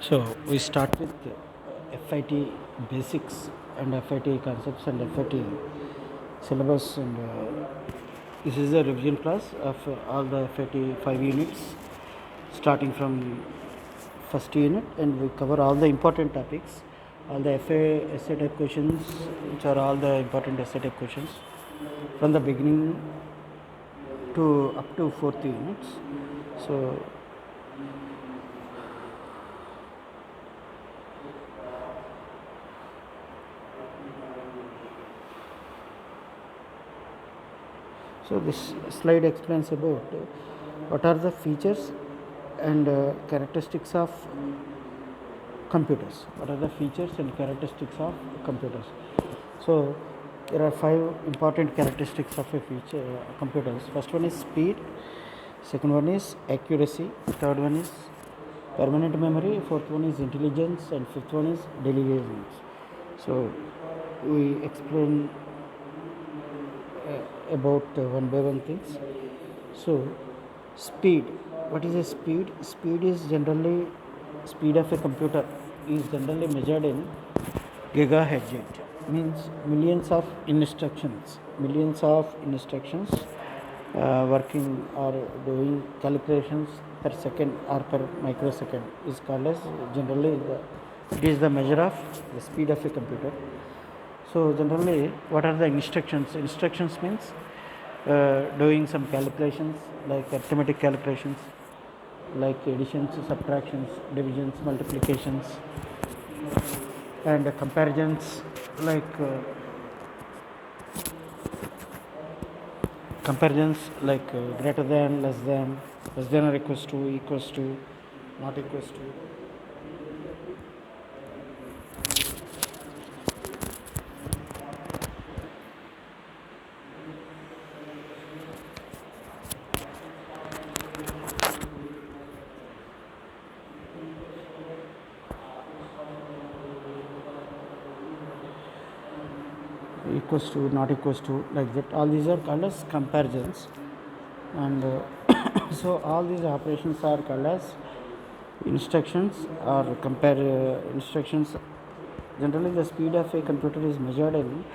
So we start with FIT basics and FIT concepts and FIT syllabus, and this is a revision class of all the FIT 5 units starting from first unit, and we cover all the important topics, all the FA essay type questions, which are all the important essay type questions from the beginning to up to fourth units. So this slide explains about what are the features and characteristics of computers. What are the features and characteristics of computers? So there are 5 important characteristics of a feature computers. First one is speed, second one is accuracy, third one is permanent memory, fourth one is intelligence, and fifth one is deliverables. So we explain about one by one things. So speed, what is a speed? Speed is generally, speed of a computer is generally measured in gigahertz, means millions of instructions working or doing calculations per second or per microsecond is called as generally it is the measure of the speed of a computer. So generally, what are the instructions? Instructions means doing some calculations like arithmetic calculations, like additions, subtractions, divisions, multiplications, and comparisons, like greater than, less than or equals to, not equals to. Equals to, not equals to, like that. All these are called as comparisons, and so all these operations are called as instructions or compare instructions. Generally, the speed of a computer is measured in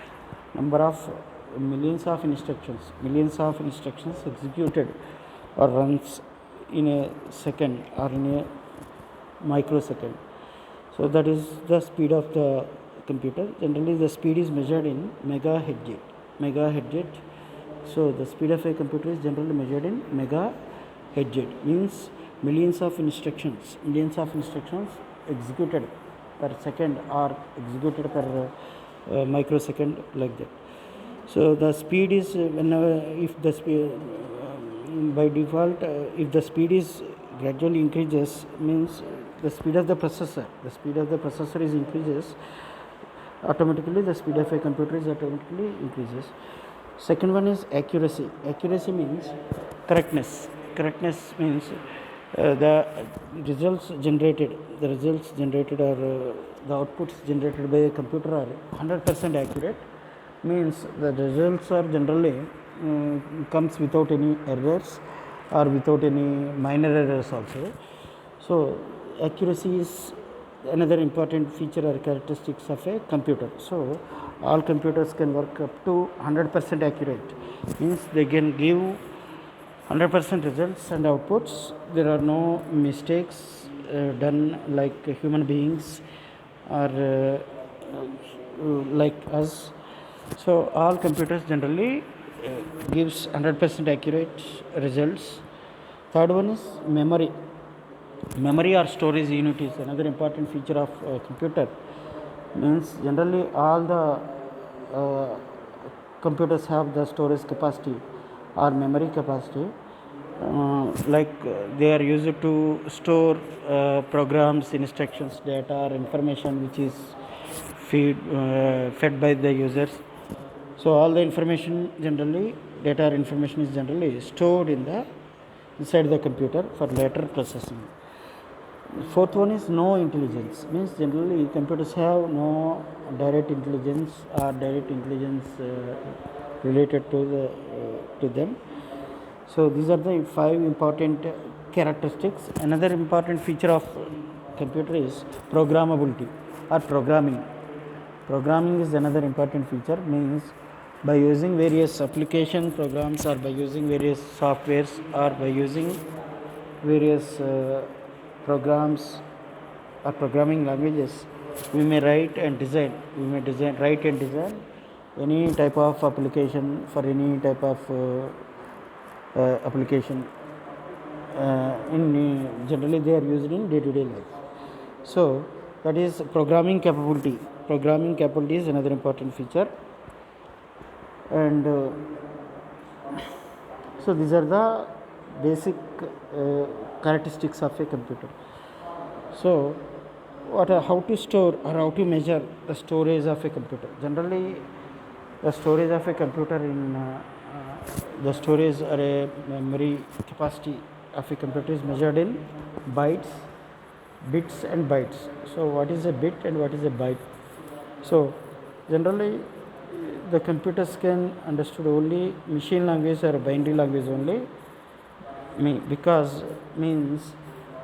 number of millions of instructions executed or runs in a second or in a microsecond. So that is the speed of the computer. Generally, the speed is measured in megahertz. So the speed of a computer is generally measured in megahertz, means millions of instructions executed per second or executed per microsecond, like that. So the speed is whenever, if the speed by default, if the speed is gradually increases, means the speed of the processor is increases, automatically the speed of a computer is automatically increases. Second one is accuracy. Accuracy means correctness. Correctness means the results generated or the outputs generated by a computer are 100% accurate, means the results are generally comes without any errors or without any minor errors also. So accuracy is another important feature or characteristics of a computer. So all computers can work up to 100% accurate, means they can give 100% results and outputs. There are no mistakes done like human beings or like us. So all computers generally gives 100% accurate results. Third one is memory. Memory or storage unit is another important feature of computer, means generally all the computers have the storage capacity or memory capacity, they are used to store programs, instructions, data or information which is fed by the users. So all the information generally, data or information is generally stored inside the computer for later processing. Fourth one is no intelligence, means generally computers have no direct intelligence related to them. So these are the 5 important characteristics. Another important feature of computer is programmability or programming. Programming is another important feature, means by using various application programs or by using various softwares or by using various programs or programming languages, we may write and design any type of application for any type of application generally they are used in day-to-day life. So that is programming capability. Programming capability is another important feature, and so these are the basic characteristics of a computer. So how to store or how to measure the storage of a computer? Generally, the storage of a computer the storage or a memory capacity of a computer is measured in bits and bytes. So what is a bit and what is a byte? So generally the computers can understood only machine language or binary language only, because means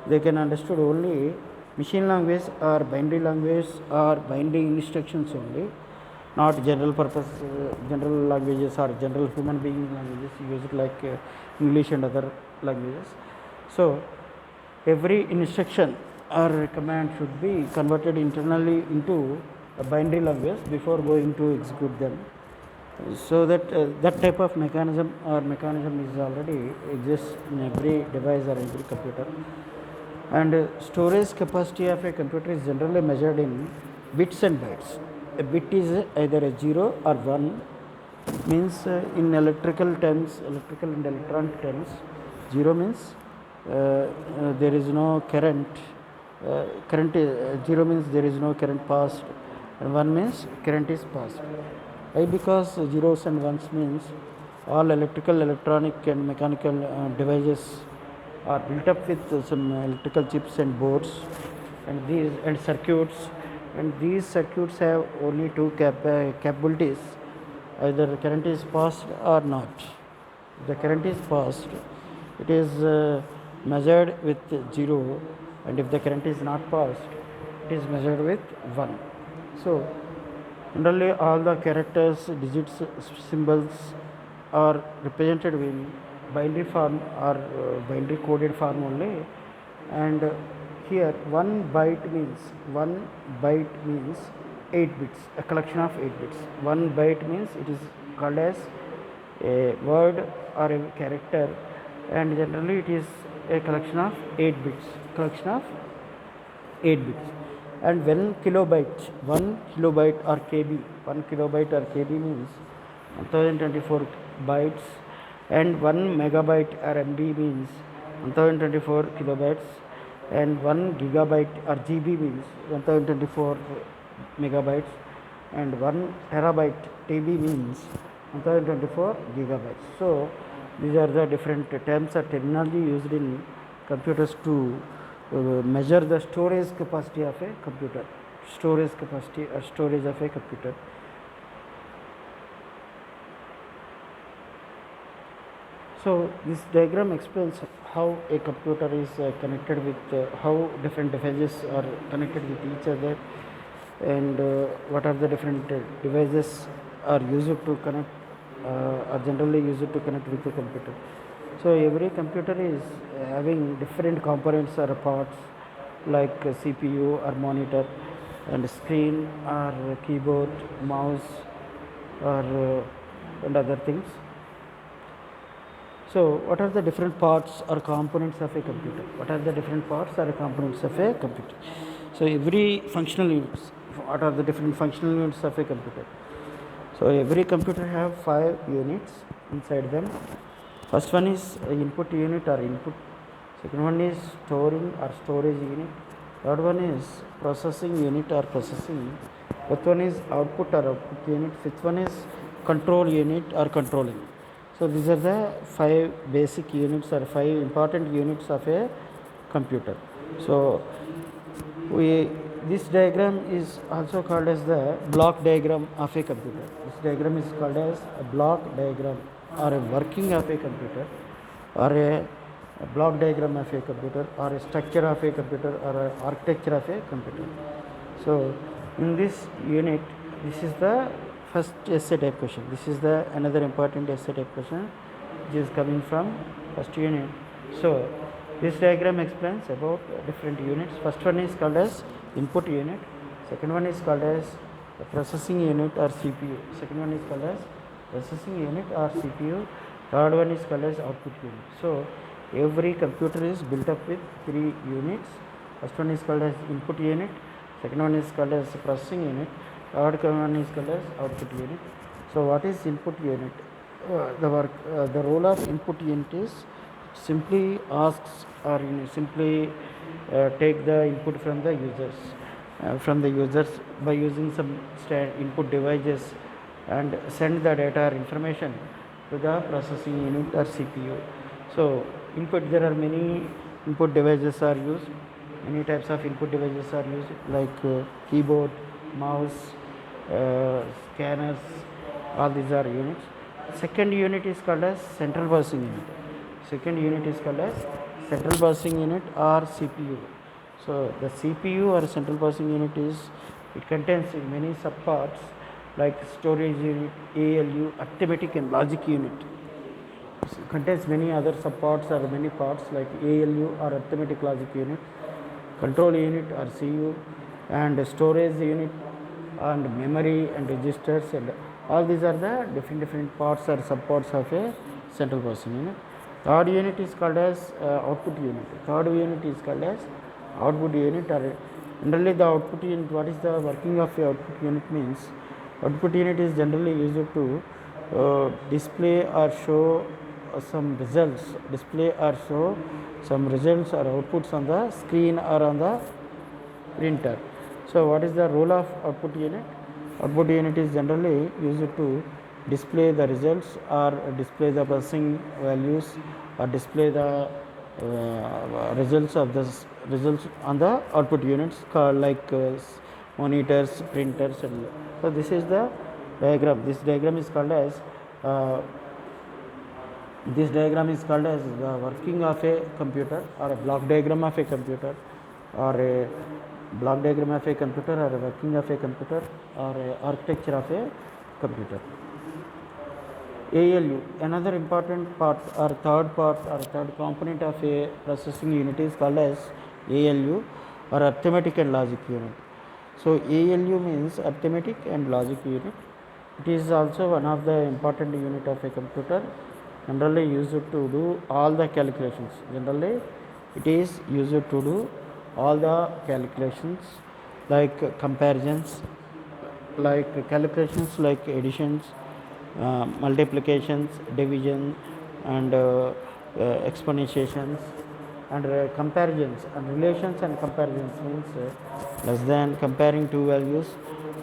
they can understood only machine language or binary language or binary instructions only, not general purpose general languages or general human being languages used like English and other languages. So every instruction or command should be converted internally into a binary language before going to execute them, so that that type of mechanism is already exists in every device or every computer. And storage capacity of a computer is generally measured in bits and bytes. A bit is either a 0 or 1, means in electrical and electronic terms, 0 means there is no current. 0 means there is no current passed, and 1 means current is passed. Why? Because zeros and ones means all electrical, electronic and mechanical devices are built up with some electrical chips and boards and circuits, and these circuits have only two capabilities: either current is passed or not. If the current is passed, it is measured with 0, and if the current is not passed, it is measured with 1. So generally all the characters, digits, symbols are represented in binary form or binary coded form only. And here 1 byte means 8 bits, a collection of 8 bits. 1 byte means it is called as a word or a character, and generally it is a collection of 8 bits. And 1 kilobyte or KB means 1024 bytes, and 1 megabyte or MB means 1024 kilobytes, and 1 gigabyte or GB means 1024 megabytes, and 1 terabyte TB means 1024 gigabytes. So these are the different terms or terminology used in computers to measure the storage capacity of a computer. Storage capacity or storage of a computer. So this diagram explains how a computer is connected with how different devices are connected with each other, and what are the different devices are used to connect are generally used to connect with the computer. So every computer is having different components or parts like CPU or monitor, and screen or keyboard, mouse or and other things. So what are the different parts or components of a computer? So every functional units. What are the different functional units of a computer? So every computer have 5 units inside them. First one is input unit or input. Second one is storing or storage unit. Third one is processing unit or processing. Fourth one is output or output unit. Fifth one is control unit or controlling. So these are the 5 basic units or 5 important units of a computer. So this diagram is also called as the block diagram of a computer. This diagram is called as a block diagram or a working of a computer, or a block diagram of a computer, or a structure of a computer, or a architecture of a computer. So in this unit, this is the first essay type question. This is the another important essay type question which is coming from first unit. So this diagram explains about different units. First one is called as input unit. Second one is called as the processing unit or CPU. Second one is called as processing unit or CPU. Third one is called as output unit. So every computer is built up with three units. First one is called as input unit. Second one is called as processing unit. Third one is called as output unit. So what is input unit? The role of input unit is simply asks or simply take the input from the users by using some input devices and send the data or information to the processing unit or CPU. So input, there are many input devices are used. Many types of input devices are used like keyboard, mouse, scanners. All these are units. Second unit is called as central processing unit. Second unit is called as central processing unit or CPU. So the CPU or central processing unit it contains many subparts like storage unit, ALU, arithmetic and logic unit. It contains many other subparts or many parts like ALU or arithmetic logic unit, control unit or CU, and storage unit and memory and registers, and all these are the different parts or subparts of a central processing unit. Third unit is called as output unit. Third unit is called as output unit, or generally the output unit, what is the working of a output unit means, output unit is generally used to display or show some results, display or show some results or outputs on the screen or on the printer. So what is the role of output unit? Output unit is generally used to display the results or display the processing values or display the results of the results on the output units called like monitors, printers, and so this is the diagram. This diagram is called as the working of a computer, or a block diagram of a computer, or a block diagram of a computer, or a working of a computer, or a architecture of a computer. ALU, another important part or third component of a processing unit is called as ALU, or arithmetic and logic unit. So ALU means arithmetic and logic unit. It is also one of the important unit of a computer, generally used to do all the calculations. Generally it is used to do all the calculations like comparisons, like calculations like additions, multiplications, division, and exponentiations, and comparisons and relations. And comparisons means less than, comparing two values,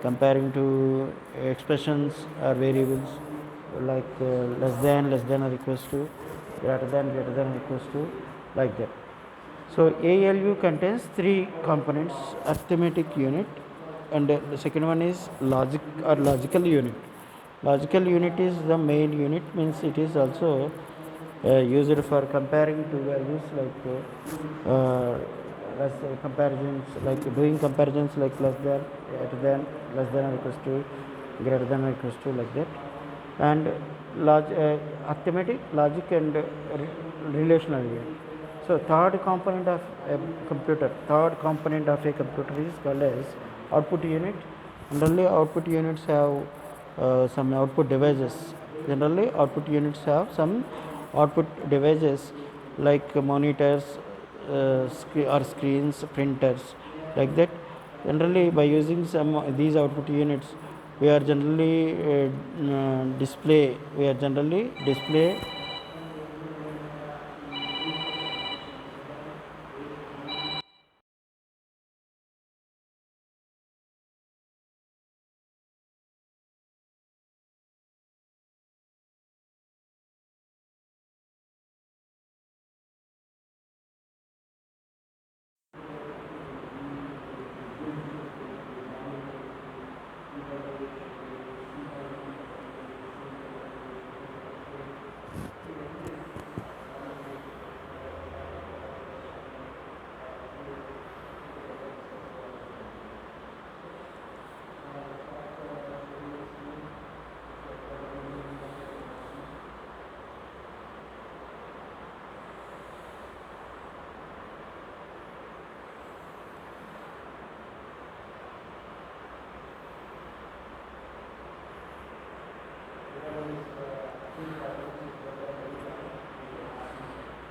comparing two expressions or variables, like less than or equals to, greater than or equals to, like that. So ALU contains three components: arithmetic unit, and the second one is logic or logical unit. Logical unit is the main unit, means it is also used for comparing two values, like comparisons, like doing comparisons like less than, less than or equals to, greater than or equals to, like that. And arithmetic, logic, and relational unit. So third component of a computer is called as output unit. Generally output units have some output devices. Generally output units have some output devices like monitors, or screens, printers, like that. Generally by using some these output units, we are generally display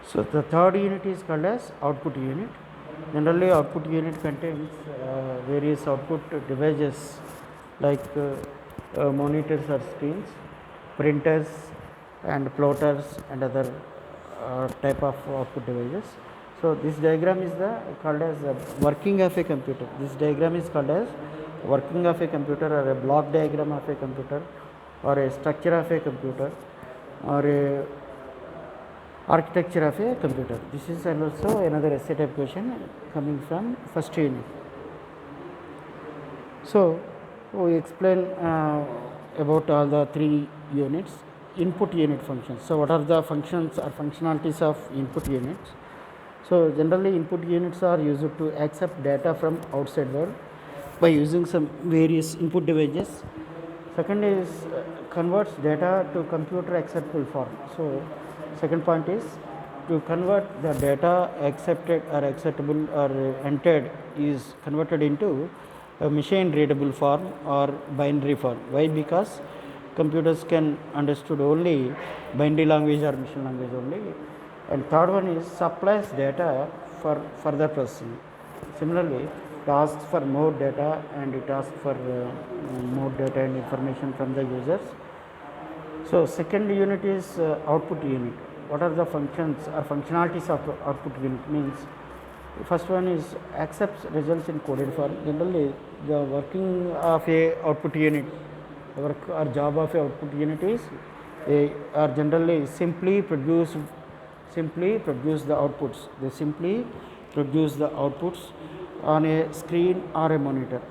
So the third unit is called as output unit. Generally, output unit contains various output devices like monitors or screens, printers and plotters and other type of output devices. So this diagram is called as working of a computer. This diagram is called as working of a computer, or a block diagram of a computer, or a structure of a computer, or a architecture of a computer. This is also another essay type question coming from first unit. So we explain about all the three units. Input unit functions. So what are the functions or functionalities of input units? So generally input units are used to accept data from outside world by using some various input devices. Second is converts data to computer acceptable form. So second point is to convert the data accepted or acceptable or entered is converted into a machine readable form or binary form. Why? Because computers can understood only binary language or machine language only. And third one is supplies data for further processing. Similarly, it asks for more data and it asks for more data and information from the users. So second unit is output unit. What are the functions or functionalities of output unit? Means first one is accepts results in coded form. Generally, the working of a output unit, work or job of a output unit is are generally simply produce the outputs. They simply produce the outputs on a screen or a monitor,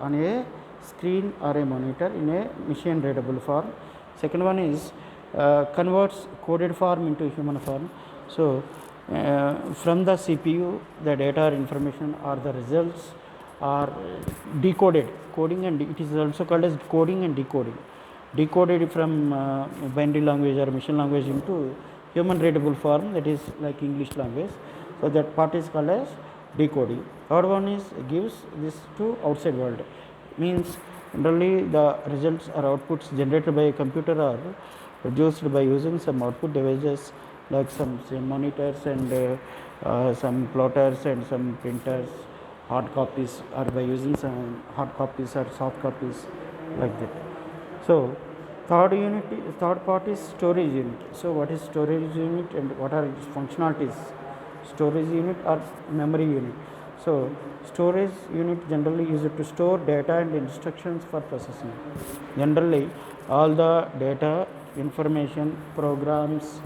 in a machine readable form. Second one is converts coded form into human form. So from the CPU, the data or information or the results are decoded. Coding, and it is also called as coding and decoding. Decoded from binary language or machine language into human readable form, that is like English language. So that part is called as decoding. Third one is gives this to outside world. Means generally the results or outputs generated by a computer are produced by using some output devices like some monitors and some plotters and some printers, hard copies, or by using some hard copies or soft copies, like that. So third part is storage unit. So what is storage unit and what are its functionalities? Storage unit or memory unit. So storage unit generally used to store data and instructions for processing. Generally all the data, information, programs,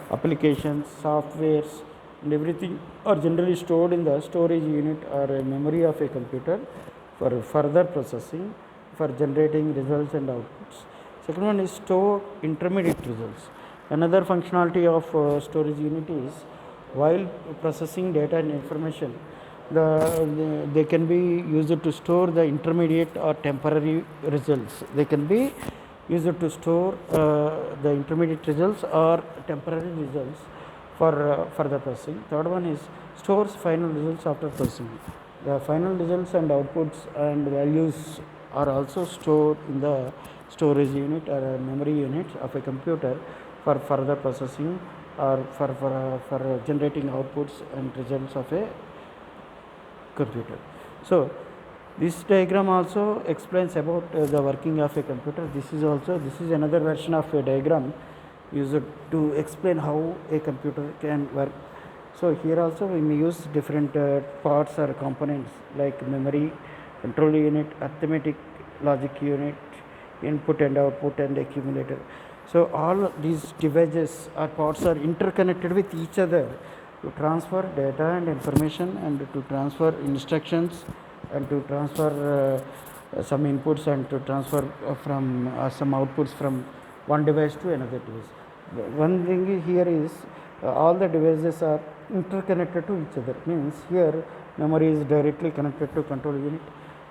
applications, softwares and everything are generally stored in the storage unit or a memory of a computer for further processing, for generating results and outputs. Second one is store intermediate results. Another functionality of storage unit is while processing data and information, they can be used to store the intermediate or temporary results. They can be used to store the intermediate results or temporary results for further processing. Third one is stores final results after processing. The final results and outputs and values are also stored in the storage unit or a memory unit of a computer for further processing or for generating outputs and results of a computer. So this diagram also explains about the working of a computer. This is another version of a diagram used to explain how a computer can work. So here also we may use different parts or components like memory, control unit, arithmetic, logic unit, input and output, and accumulator. So all these devices or parts are interconnected with each other to transfer data and information and to transfer instructions and to transfer some inputs and to transfer from some outputs from one device to another device. One thing here is all the devices are interconnected to each other. Means here memory is directly connected to control unit,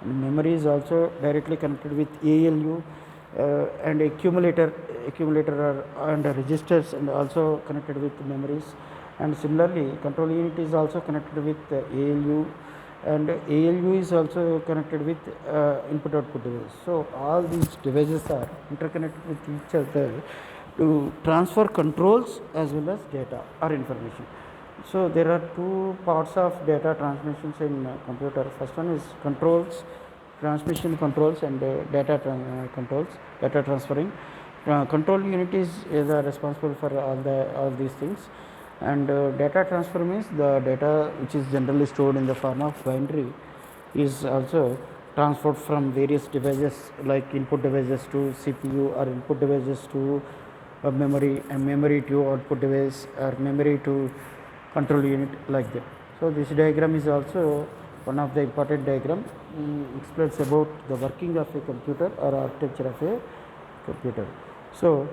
and memory is also directly connected with ALU and accumulator and registers and also connected with memories. And similarly control unit is also connected with ALU, and ALU is also connected with input output device. So all these devices are interconnected with each other to transfer controls as well as data or information. So there are two parts of data transmissions in computer. First one is controls, transmission controls, and controls, data transferring. Control unit is responsible for all these things, and data transfer means the data which is generally stored in the form of binary is also transferred from various devices like input devices to CPU, or input devices to memory, and memory to output device, or memory to control unit, like that. So this diagram is also one of the important diagram, explains about the working of a computer or architecture of a computer. So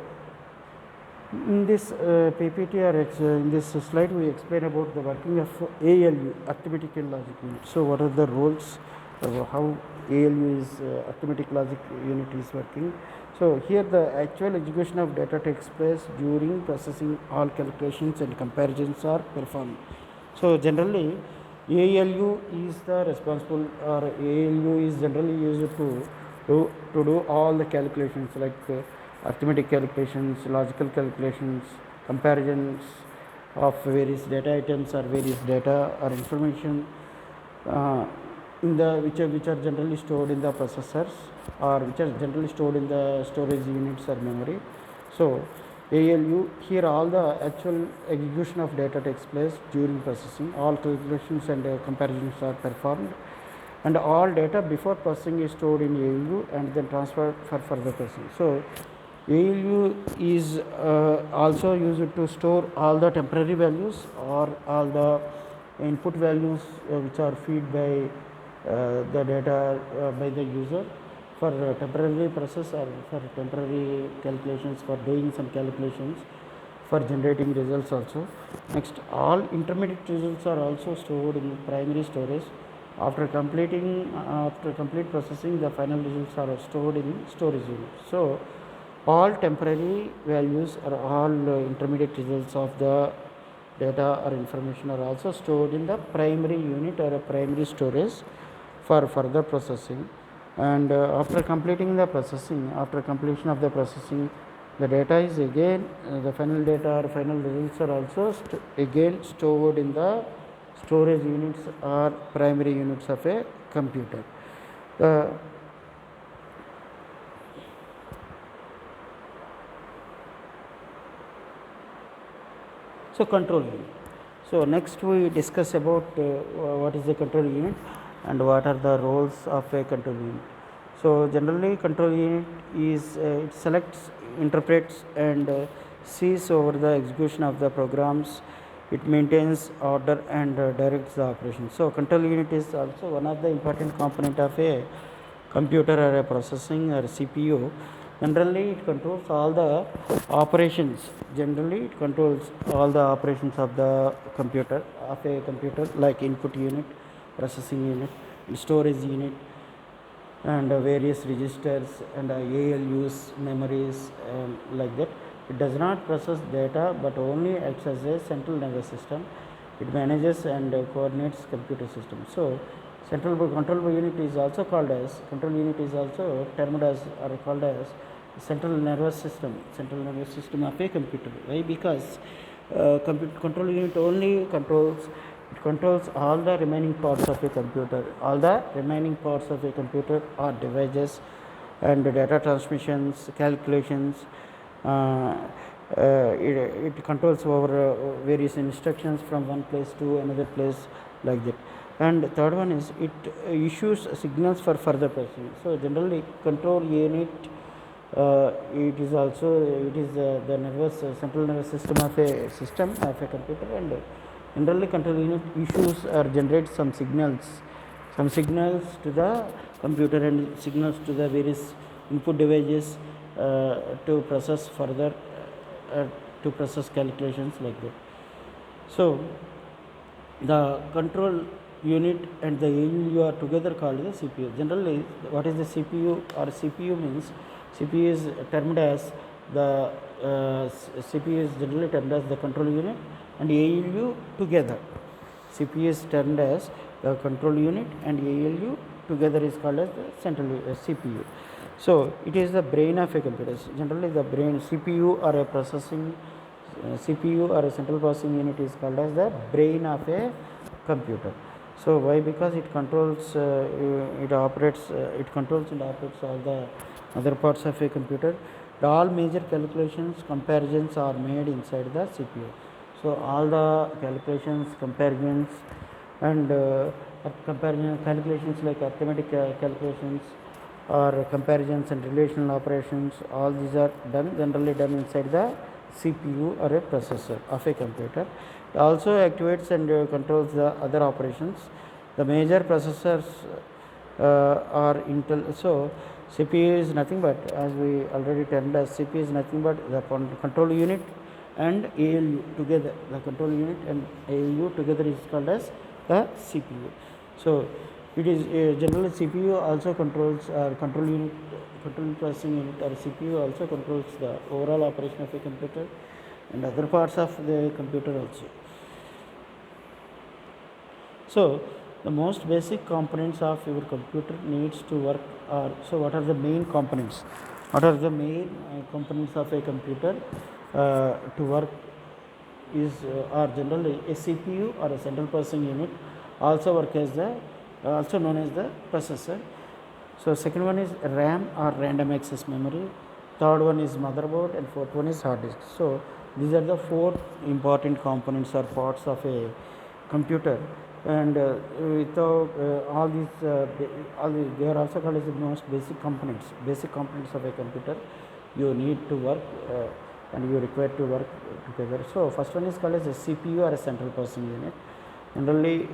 in this PPT, or in this slide, we explain about the working of ALU, arithmetic and logic unit. So what are the roles, how ALU is arithmetic logic unit is working. So here the actual execution of data takes place during processing. All calculations and comparisons are performed. So generally ALU is the responsible, or ALU is generally used to do all the calculations like arithmetic calculations, logical calculations, comparisons of various data items or various data or information in the which are generally stored in the processors, or which are generally stored in the storage units or memory. So ALU, here all the actual execution of data takes place during processing. All calculations and comparisons are performed, and all data before processing is stored in ALU and then transferred for further processing. So ALU is also used to store all the temporary values or all the input values which are fed by the data by the user for temporary process, or for temporary calculations, for doing some calculations, for generating results also. Next, all intermediate results are also stored in primary storage. After complete processing, the final results are stored in storage unit. So all temporary values or all intermediate results of the data or information are also stored in the primary unit or a primary storage for further processing. And after completing the processing, after completion of the processing, the data is again the final data or final results are also again stored in the storage units or primary units of a computer. So control unit. So next we discuss about what is a control unit and what are the roles of a control unit. So generally control unit is it selects, interprets, and sees over the execution of the programs. It maintains order and directs the operation. So control unit is also one of the important component of a computer or a processing or CPU. Generally it controls all the operations. Generally it controls all the operations of the computer, like input unit, processing unit, storage unit, and various registers and ALUs, memories, like that. It does not process data but only acts as a central nervous system. It manages and coordinates computer systems. So central control unit is also called as control unit is also termed as or called as central nervous system of a computer. Why? Because control unit only controls all the remaining parts of a computer. All the remaining parts of a computer are devices and data transmissions, calculations. It controls over various instructions from one place to another place, like that. And third one is it issues signals for further processing. So generally control unit it is the central nervous system of a computer, and generally control unit issues or generates some signals to the computer and signals to the various input devices to process further to process calculations, like that. So the control unit and the ALU are together called the CPU. Generally, what is the CPU or CPU means? CPU is termed as the CPU is generally termed as the control unit and ALU together. CPU is termed as the control unit and ALU together is called as the central CPU. So it is the brain of a computer. Generally, the brain CPU or a processing CPU or a central processing unit is called as the brain of a computer. So why? Because it controls, it operates, it controls and operates all the other parts of a computer. All major calculations, comparisons are made inside the CPU. So all the calculations, comparisons, and comparison calculations like arithmetic calculations or comparisons and relational operations, all these are generally done inside the CPU or a processor of a computer. It also activates and controls the other operations. The major processors are Intel. So CPU is nothing but, as we already told, CPU is nothing but the control unit and ALU together. The control unit and ALU together is called as the CPU. So it is generally CPU also controls control unit, control processing unit or CPU also controls the overall operation of a computer and other parts of the computer also. So the most basic components of your computer needs to work are, so what are the main components? What are the main components of a computer to work is are generally a CPU or a central processing unit, also work as the also known as the processor. So second one is RAM or random access memory, third one is motherboard, and fourth one is hard disk. So these are the four important components or parts of a computer, and without all these they are also called as the most basic components of a computer you need to work and you require to work together. So first one is called as a CPU or a central processing unit, generally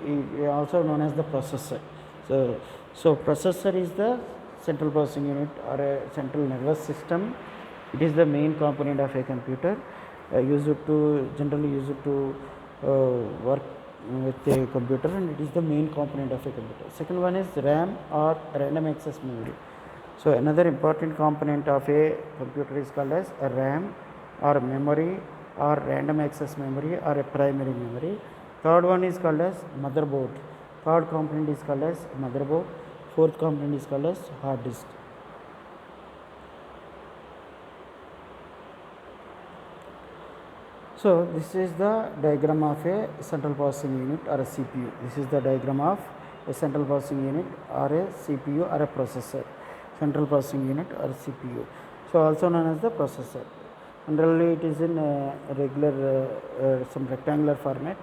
also known as the processor. So processor is the central processing unit or a central nervous system. It is the main component of a computer, generally used to work with a computer, and it is the main component of a computer. Second one is RAM or random access memory. So another important component of a computer is called as a RAM or memory or random access memory or a primary memory. Third one is called as motherboard. Third component is called as motherboard. Fourth component is called as hard disk. So this is the diagram of a central processing unit or a CPU. This is the diagram of a central processing unit or a CPU or a processor. Central processing unit or CPU. So also known as the processor. Generally it is in regular some rectangular format.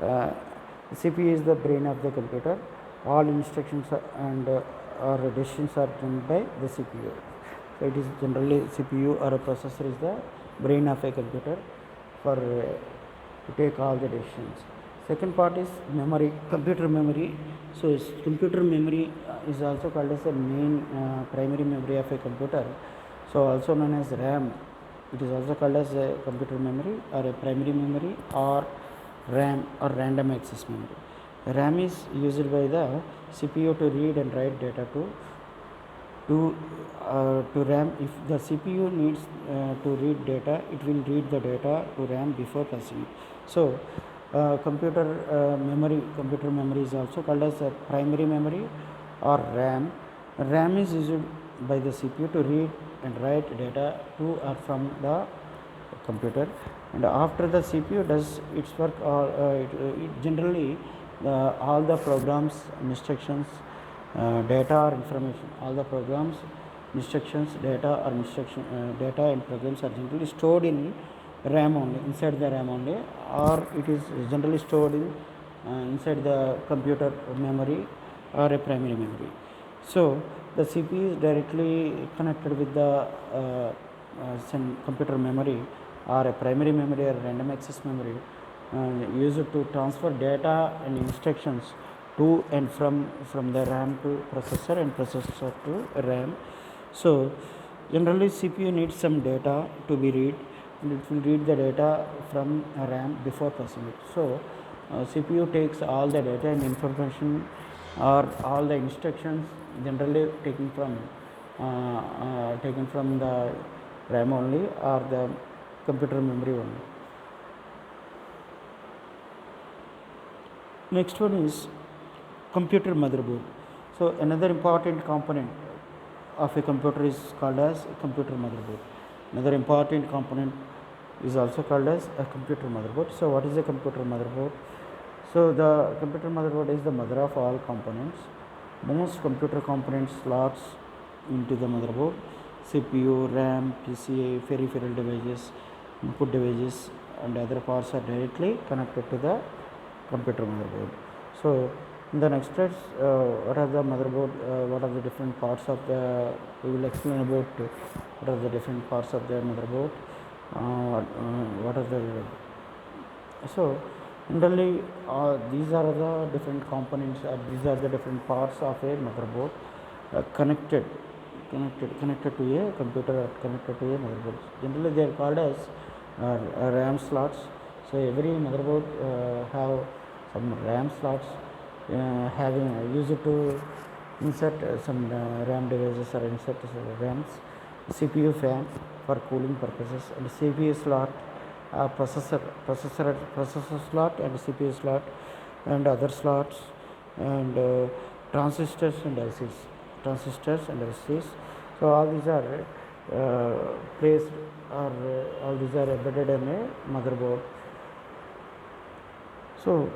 CPU is the brain of the computer. All instructions and or decisions are done by the CPU. So it is generally CPU or a processor is the brain of a computer for to take all the decisions. Second part is memory, computer memory. So computer memory is also called as the main primary memory of a computer. So also known as RAM. It is also called as a computer memory or a primary memory or RAM or random access memory. RAM is used by the CPU to read and write data to RAM. If the CPU needs to read data, it will read the data to RAM before passing it. So computer memory is also called as a primary memory or RAM. RAM is used by the CPU to read and write data to or from the computer, and after the CPU does its work, it generally all the programs, instructions, data or information, all the programs, instructions, data or data and programs are generally stored in RAM only, inside the RAM only, or it is generally stored in inside the computer memory or a primary memory. So the CPU is directly connected with the computer memory or a primary memory or random access memory, used to transfer data and instructions to and from the RAM to processor and processor to RAM. So generally CPU needs some data to be read, and it will read the data from RAM before processing it. So CPU takes all the data and information or all the instructions generally taken from the RAM only or the computer memory only. Next one is computer motherboard. So another important component of a computer is called as computer motherboard. Another important component is also called as a computer motherboard. So what is a computer motherboard? So the computer motherboard is the mother of all components. Most computer components slots into the motherboard: CPU, RAM, PCA, peripheral devices, input devices, and other parts are directly connected to the computer motherboard. So in the next steps, what are the motherboard? What are the different parts of the? We will explain about what are the different parts of the motherboard. What are the so generally these are the different components, these are the different parts of a motherboard connected to a computer or connected to a motherboard. Generally they are called as RAM slots. So every motherboard have some RAM slots having used to insert some RAM devices or insert RAMs, CPU fan for cooling purposes, and CPU slot, processor slot, and CPU slot, and other slots, and transistors and LCs. So all these are placed, or all these are embedded in a motherboard. So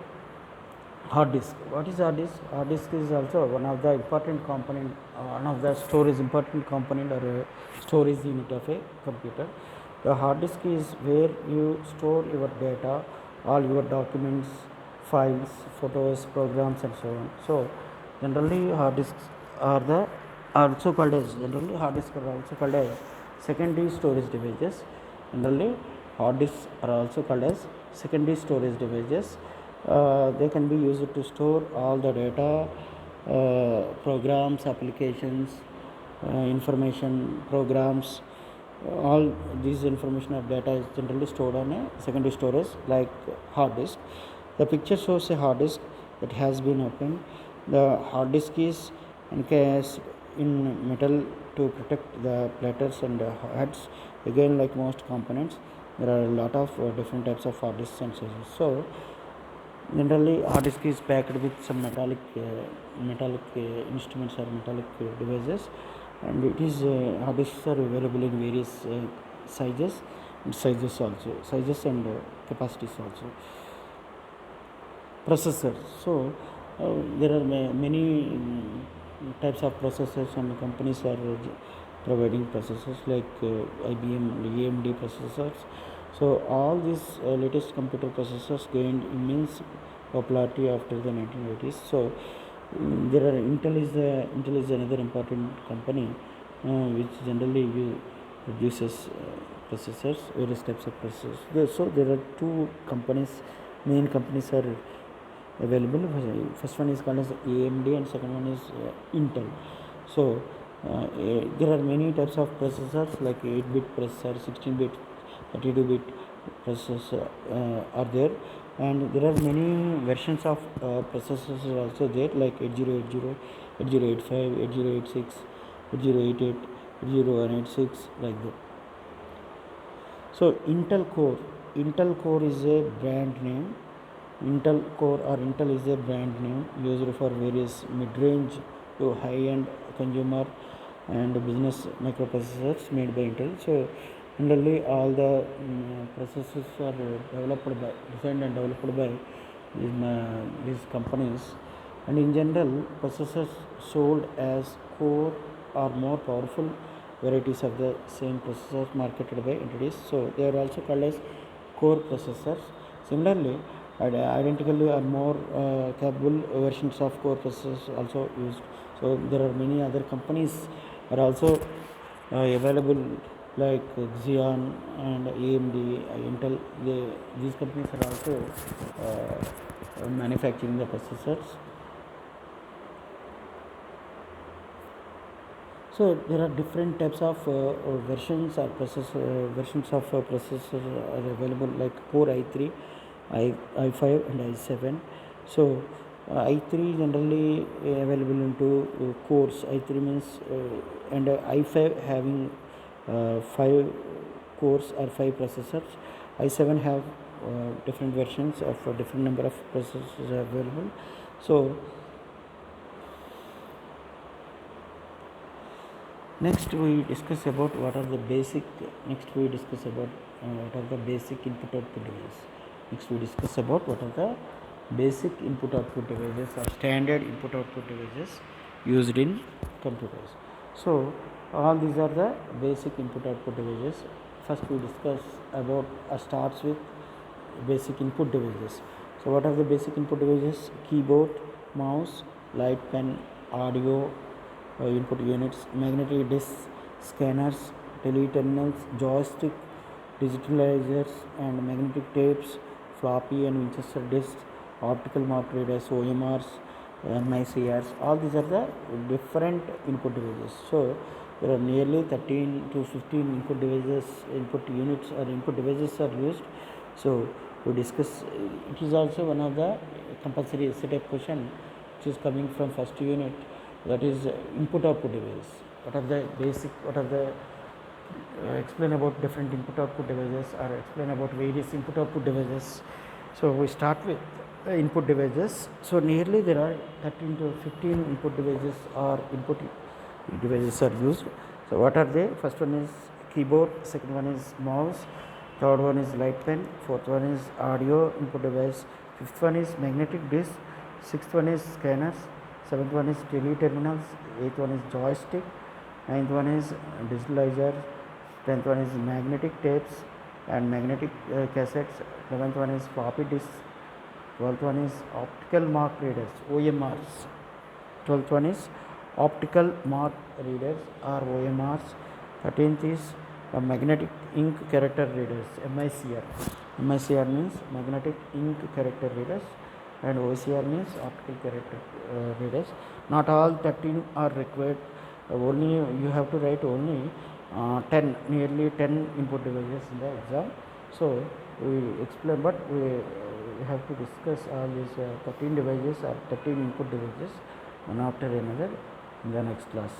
hard disk. What is hard disk? Hard disk is also one of the important component, one of the storage important component or storage unit of a computer. The hard disk is where you store your data, all your documents, files, photos, programs, and so on. So generally hard disks are the also called as secondary storage devices. Generally hard disks are also called as secondary storage devices. They can be used to store all the data, programs, applications, information, programs. All these information or data is generally stored on a secondary storage like hard disk. The picture shows a hard disk that has been opened. The hard disk is encased in metal to protect the platters and heads. Again, like most components, there are a lot of different types of hard disks and sizes. So generally hard disk is packed with some metallic instruments or metallic devices, and it is hard disks are available in various sizes and capacities also. Processors. So there are many types of processors, and companies are providing processors like IBM, AMD processors. So all these latest computer processors gained immense popularity after the 1980s. So there are Intel is another important company which generally produces processors, various types of processors. So there are two main companies are available. First one is called as AMD and second one is Intel. So there are many types of processors like 8-bit processor, 16-bit, 32-bit processors are there, and there are many versions of processors are also there like 8080, 8085, 8086, 8088, 8086, like that. So Intel Core is a brand name. Intel Core or Intel is a brand name used for various mid-range to high-end consumer and business microprocessors made by Intel. So generally all the processors are designed and developed by these companies, and in general processors sold as core are more powerful varieties of the same processors marketed by entities. So they are also called as core processors. Similarly, identically or more capable versions of core processors also used. So there are many other companies are also available like Xeon and AMD, Intel. These companies are also manufacturing the processors. So there are different types of versions of processors are available like Core i3, i5 and i7. So i3 generally available into cores. i3 means and i5 having 5 cores or 5 processors. i7 have different versions of a different number of processors available. So Next we discuss about what are the basic. Next we discuss about what are the basic input output devices. Next we discuss about what are the basic input output devices or standard input output devices used in computers. So all these are the basic input output devices. First we discuss about starts with basic input devices. So what are the basic input devices? Keyboard, mouse, light pen, audio input units, magnetic discs, scanners, teleterminals, joystick, digitalizers and magnetic tapes, floppy and Winchester discs, optical mark readers, OMRs, MICRs. All these are the different input devices. So there are nearly 13 to 15 input devices, input units or input devices are used. So to discuss, it is also one of the compulsory setup question which is coming from first unit, that is input output device. What are the basic, what are the explain about different input output devices or explain about various input output devices. So we start with input devices. So nearly there are 13 to 15 input devices or input devices are used. So what are they? First one is keyboard, second one is mouse, third one is light pen, fourth one is audio input device, fifth one is magnetic disc, sixth one is scanners, seventh one is teleterminals, eighth one is joystick, ninth one is digitalizer, 10th one is magnetic tapes and magnetic cassettes, 11th one is floppy disks, 12th one is optical mark readers, OMRs, 12th one is optical mark readers or OMRs, 13th is magnetic ink character readers, MICR. MICR means magnetic ink character readers and OCR means optical character readers. Not all 13 are required, only you have to write only 10, nearly 10 input devices in the exam. So we explain, but we have to discuss all these 13 devices or 13 input devices one after another in the next class.